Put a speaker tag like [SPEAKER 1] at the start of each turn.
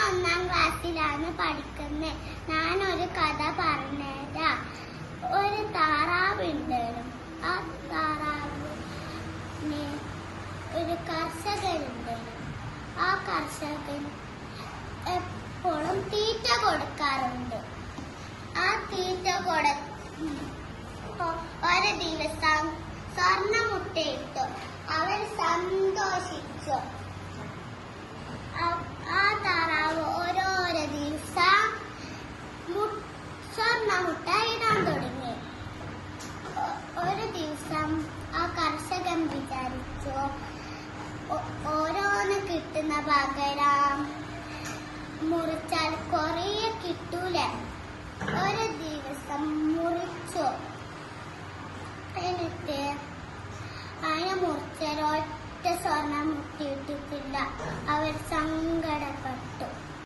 [SPEAKER 1] 1ാം ക്ലാസ്സിലാണ് പഠിക്കുന്നത്. ഞാനൊരു കഥ പറഞ്ഞുതരാം. ഒരു താറാവ് ഉണ്ടായിരുന്നു. ആ താറാവിന് ഒരു കർഷകനുണ്ടായിരുന്നു. ആ കർഷകൻ എപ്പോഴും തീറ്റ കൊടുക്കാറുണ്ട്. ആ തീറ്റ ഒരു ദിവസം സ്വർണ്ണമുട്ടയിട്ടു. അവൻ സന്തോഷിച്ചു. ആ താറാവ് ഓരോരോ ദിവസം സ്വർണ്ണമുട്ട ഇടാൻ തുടങ്ങി. ഒരു ദിവസം ആ കർഷകൻ വിചാരിച്ചു, ഓരോന്ന് കിട്ടുന്ന പകരം മുറിച്ചാൽ കുറേ കിട്ടൂല. ഒരു ദിവസം മുറിച്ചു. എന്നിട്ട് അതിനെ മുറിച്ചാൽ ഒറ്റ സ്വർണം മുട്ടിയിട്ടിട്ടില്ല. അവർ സങ്കടം